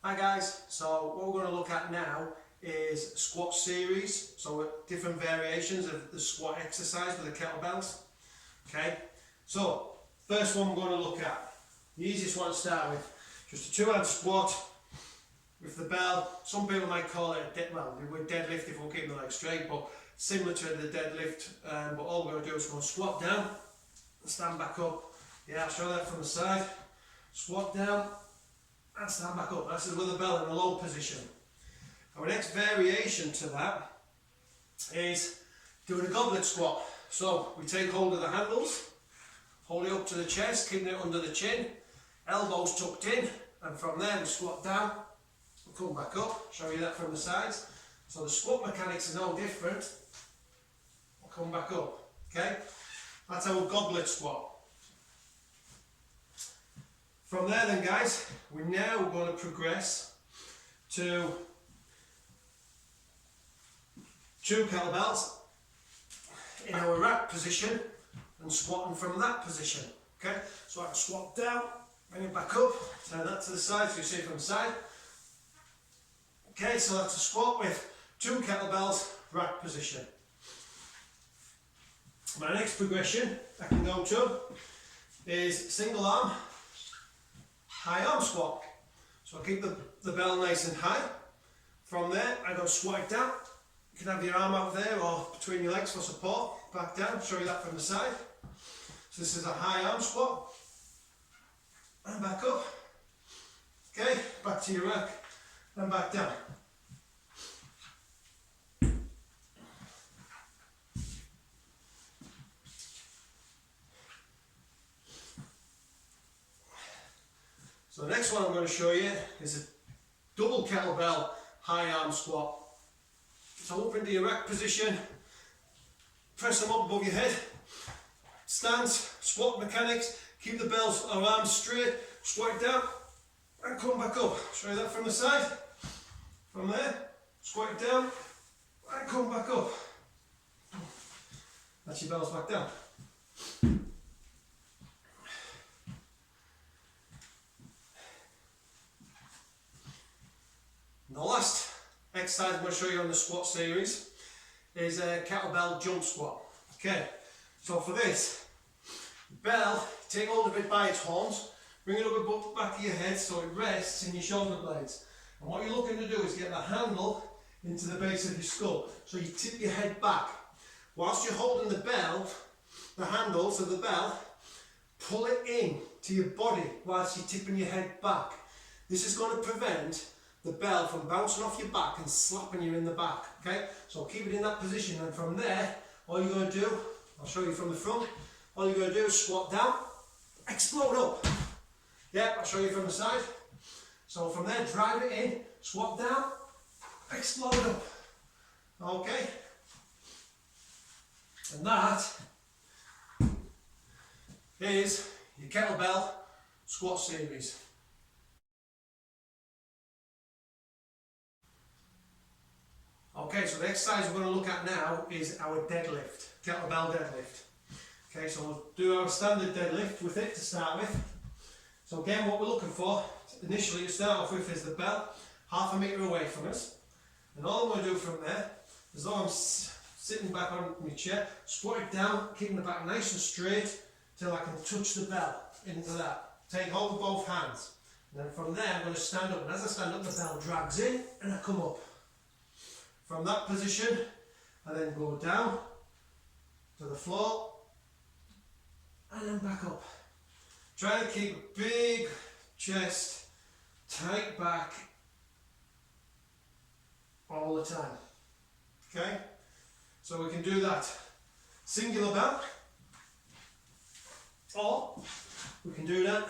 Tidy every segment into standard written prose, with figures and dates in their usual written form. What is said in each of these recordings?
Hi guys, so what we're going to look at now is squat series, so different variations of the squat exercise with the kettlebells. Okay, so first one we're going to look at, the easiest one to start with, just a two-hand squat with the bell. Some people might call it a deadlift if we're keeping the legs straight, but similar to the deadlift, but all we're going to do is go squat down and stand back up. Yeah, I'll show that from the side. Squat down and stand back up. That's with the bell in a low position. Our next variation to that is doing a goblet squat. So we take hold of the handles, hold it up to the chest, keeping it under the chin, elbows tucked in, and from there we squat down and come back up. Show you that from the sides. So the squat mechanics are no different. We'll come back up. Okay? That's our goblet squat. From there then guys, we're now going to progress to two kettlebells in our rack position and squatting from that position. Okay, so I can squat down, bring it back up, turn that to the side so you see it from the side. Okay, so that's a squat with two kettlebells, rack position. My next progression I can go to is single arm, high arm squat. So I keep the bell nice and high. From there I go squat it down. You can have your arm out there or between your legs for support. Back down, show you that from the side. So this is a high arm squat. And back up. Okay, back to your rack and back down. So the next one I'm going to show you is a double kettlebell high arm squat. So up into your rack position, press them up above your head, stance, squat mechanics, keep the bells or arms straight, squat it down and come back up. Show you that from the side. From there, squat it down and come back up. That's your bells back down. And the last exercise I'm going to show you on the squat series is a kettlebell jump squat. Okay, so for this, bell, take hold of it by its horns, bring it up above the back of your head so it rests in your shoulder blades. And what you're looking to do is get the handle into the base of your skull. So you tip your head back. Whilst you're holding the bell, the handles of the bell, pull it in to your body whilst you're tipping your head back. This is going to prevent the bell from bouncing off your back and slapping you in the back. Okay, so keep it in that position, and from there all you're going to do, I'll show you from the front, all you're going to do is squat down, explode up. Yeah, I'll show you from the side. So from there, drive it in, squat down, explode up. Okay, and that is your kettlebell squat series. Okay, so the exercise we're going to look at now is our deadlift, kettlebell deadlift. Okay, so we'll do our standard deadlift with it to start with. So again, what we're looking for initially to start off with is the bell half a metre away from us. And all I'm going to do from there, as though I'm sitting back on my chair, squat it down, keeping the back nice and straight till I can touch the bell into that. Take hold of both hands. And then from there I'm going to stand up, and as I stand up the bell drags in and I come up. From that position, I then go down to the floor and then back up. Try to keep a big chest, tight back all the time. Okay? So we can do that singular bell, or we can do that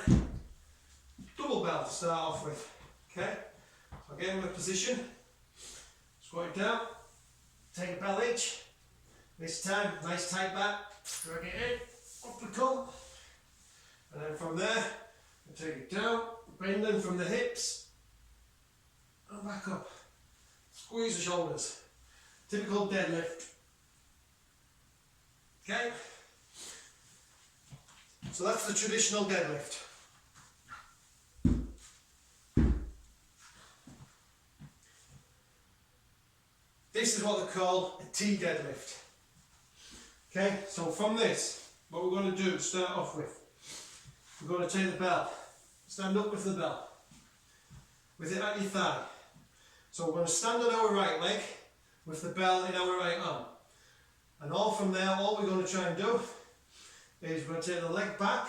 double bell to start off with. Okay? So again, with position. Squat it down, take a bell each, this time nice tight back, drag it in, up we come, and then from there, we take it down, bend them from the hips, and back up, squeeze the shoulders, typical deadlift. Okay, so that's the traditional deadlift. This is what they call a T deadlift. Okay, so from this, what we're going to do to start off with, we're going to take the bell, stand up with the bell, with it at your thigh. So we're going to stand on our right leg with the bell in our right arm. And all from there, all we're going to try and do is we're going to take the leg back,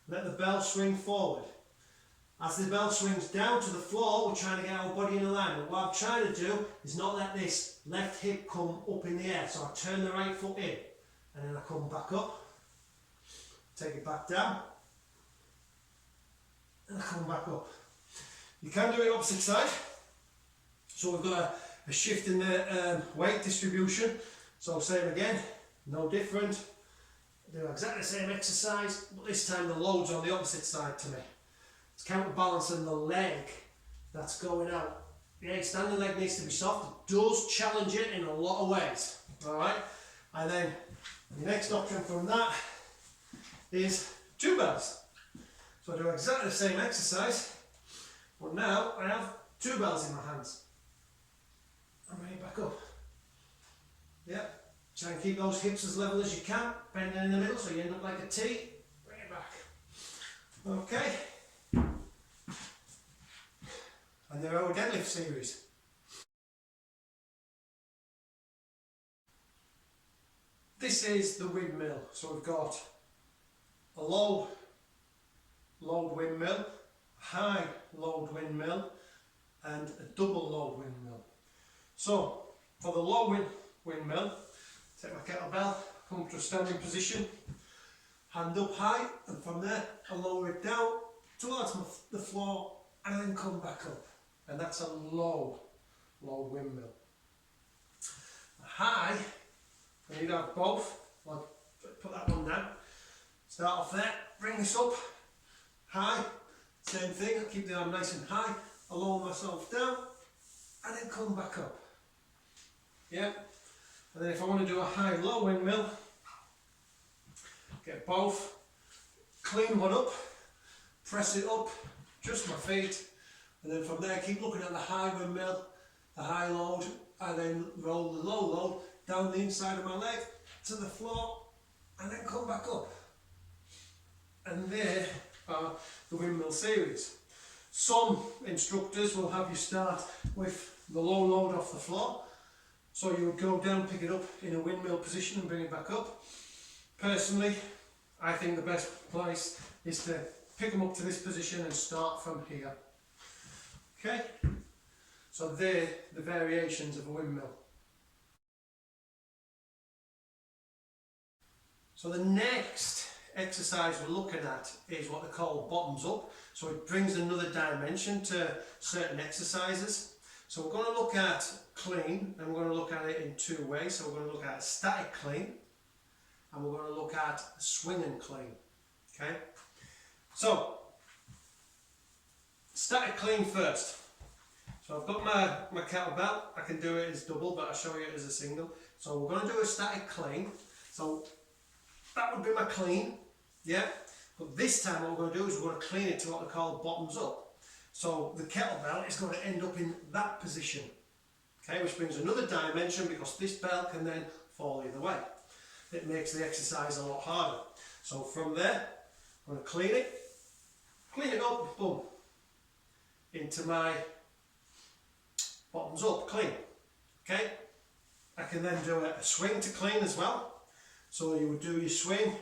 let the bell swing forward. As the bell swings down to the floor, we're trying to get our body in alignment. What I'm trying to do is not let this left hip come up in the air. So I turn the right foot in, and then I come back up, take it back down, and I come back up. You can do it opposite side. So we've got a shift in the weight distribution. So same again, no different. Do exactly the same exercise, but this time the load's on the opposite side to me. It's counterbalancing the leg that's going out. Yeah, standing leg needs to be soft. It does challenge it in a lot of ways. Alright? And then the next option from that is two bells. So I do exactly the same exercise, but now I have two bells in my hands. And bring it back up. Yep. Try and keep those hips as level as you can, bending in the middle so you end up like a T. Bring it back. Okay. And they're our Deadlift Series. This is the windmill. So we've got a low load windmill, high load windmill, and a double load windmill. So for the low windmill, take my kettlebell, come to a standing position, hand up high, and from there I lower it down towards the floor and then come back up. And that's a low windmill. High, I need to have both. I'll put that one down. Start off there, bring this up, high, same thing, I keep the arm nice and high, I lower myself down, and then come back up. Yeah. And then if I want to do a high-low windmill, get both, clean one up, press it up, just my feet, and then from there keep looking at the high windmill, the high load, and then roll the low load down the inside of my leg to the floor, and then come back up. And there are the Windmill Series. Some instructors will have you start with the low load off the floor. So you would go down, pick it up in a windmill position and bring it back up. Personally, I think the best place is to pick them up to this position and start from here. Okay? So they're the variations of a windmill. So the next exercise we're looking at is what they call bottoms up. So it brings another dimension to certain exercises. So we're going to look at clean, and we're going to look at it in two ways. So we're going to look at a static clean, and we're going to look at a swing and clean. Okay? So, static clean first. So I've got my kettlebell. I can do it as double, but I'll show you it as a single. So we're going to do a static clean. So that would be my clean, yeah? But this time what we're going to do is we're going to clean it to what they call bottoms up. So the kettlebell is going to end up in that position, okay, which brings another dimension because this bell can then fall either way. It makes the exercise a lot harder. So from there, I'm going to clean it up, boom, into my bottoms up clean, okay. I can then do a swing to clean as well. So you would do your swing,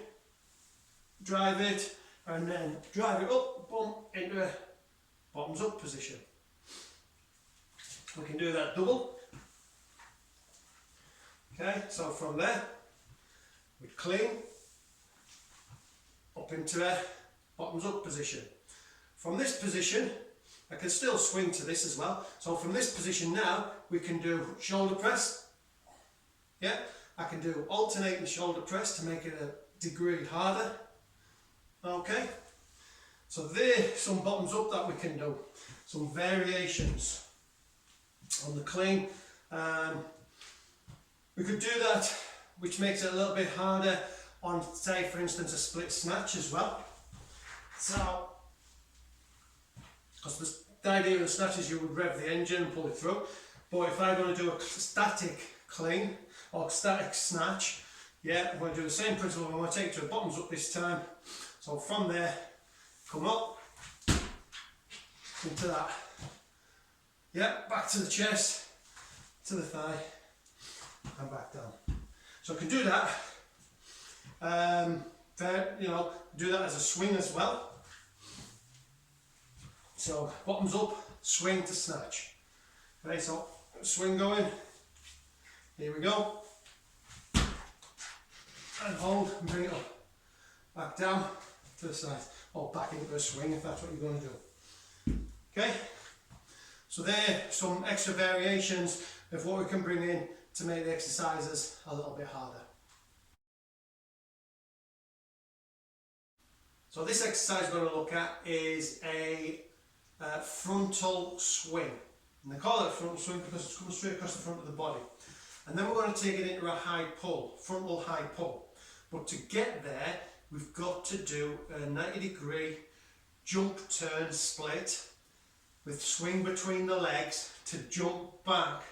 drive it, and then drive it up, boom, into a bottoms up position. We can do that double. Okay, so from there, we clean up into a bottoms up position. From this position, I can still swing to this as well. So from this position now, we can do shoulder press. Yeah, I can do alternating shoulder press to make it a degree harder. Okay. So there's some bottoms up that we can do, some variations on the clean. We could do that, which makes it a little bit harder on, say for instance, a split snatch as well. So, because the idea of the snatch is you would rev the engine and pull it through. But if I'm going to do a static clean or static snatch, yeah, I'm going to do the same principle. I'm going to take it to a bottoms up this time. So from there, come up into that. Yeah, back to the chest, to the thigh, and back down. So I can do that. You know, do that as a swing as well. So bottoms up, swing to snatch. Okay, so swing going. Here we go. And hold and bring it up. Back down to the side. Or back into a swing if that's what you're going to do. Okay. So there are some extra variations of what we can bring in to make the exercises a little bit harder. So this exercise we're going to look at is a frontal swing. And they call it a frontal swing because it's coming straight across the front of the body. And then we're going to take it into a high pull, frontal high pull. But to get there, we've got to do a 90-degree jump turn split with swing between the legs to jump back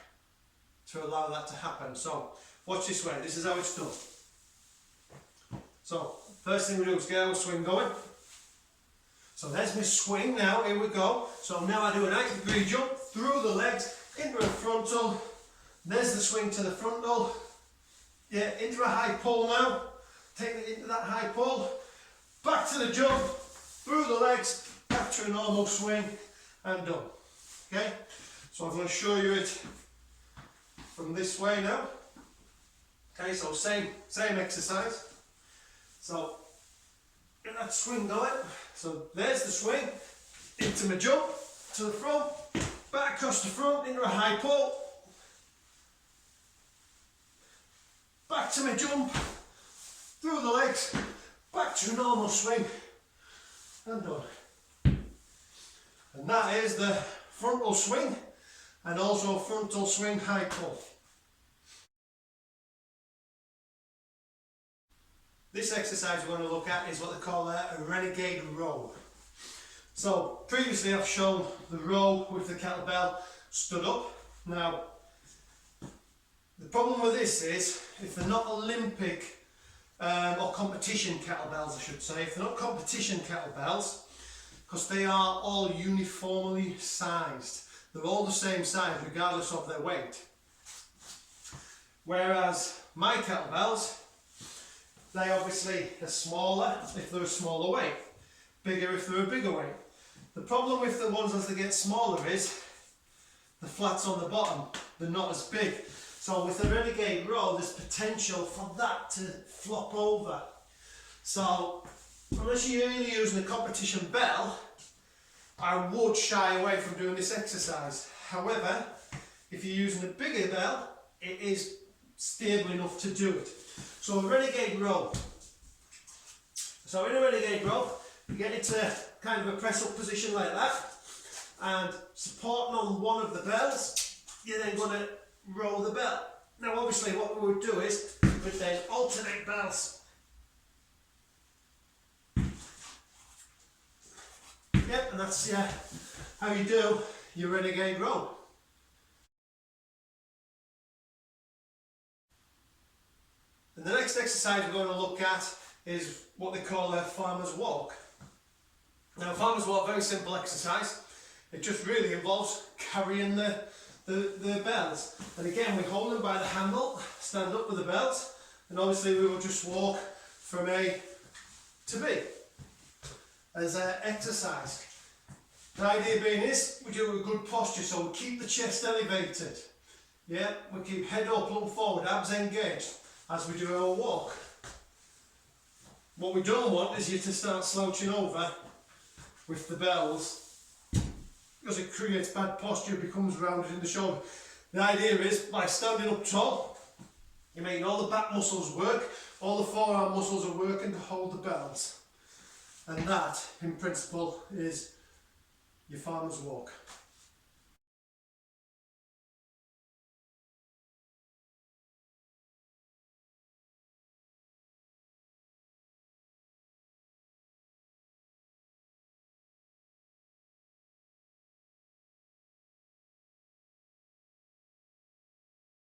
to allow that to happen. So watch this way, this is how it's done. So first thing we do is get our swing going. So there's my swing now, here we go. So now I do a 90-degree jump through the legs into a frontal. There's the swing to the frontal. Yeah, into a high pull now. Take it into that high pull. Back to the jump, through the legs, back to a normal swing, and done. Okay, so I'm going to show you it from this way now. Okay, so same exercise. So get that swing going. So there's the swing, into my jump, to the front, back across the front, into a high pull. Back to my jump, through the legs, back to a normal swing, and done. And that is the frontal swing, and also frontal swing high pull. This exercise we're going to look at is what they call a Renegade Row. So previously I've shown the row with the kettlebell stood up. Now the problem with this is if they're not Olympic or competition kettlebells, I should say, if they're not competition kettlebells, because they are all uniformly sized, they're all the same size regardless of their weight. Whereas my kettlebells, they obviously are smaller if they're a smaller weight, bigger if they're a bigger weight. The problem with the ones as they get smaller is the flats on the bottom, they're not as big. So with the Renegade Row, there's potential for that to flop over. So unless you're really using a competition bell, I would shy away from doing this exercise. However, if you're using a bigger bell, it is stable enough to do it. So a Renegade Row. So in a Renegade Row, you get into kind of a press up position like that, and supporting on one of the bells, you're then going to roll the bell. Now obviously what we would do is we'd then alternate bells. Yep, and that's how you do your Renegade Row. And the next exercise we're going to look at is what they call a farmer's walk. Now, farmer's walk, very simple exercise. It just really involves carrying the bells. And again, we hold them by the handle, stand up with the bells, and obviously we will just walk from A to B as an exercise. The idea being is we do a good posture, so we keep the chest elevated. Yeah, we keep head up, look forward, abs engaged as we do our walk. What we don't want is you to start slouching over with the bells, because it creates bad posture, it becomes rounded in the shoulder. The idea is by standing up tall, you're making all the back muscles work, all the forearm muscles are working to hold the bells. And that, in principle, is your farmer's walk.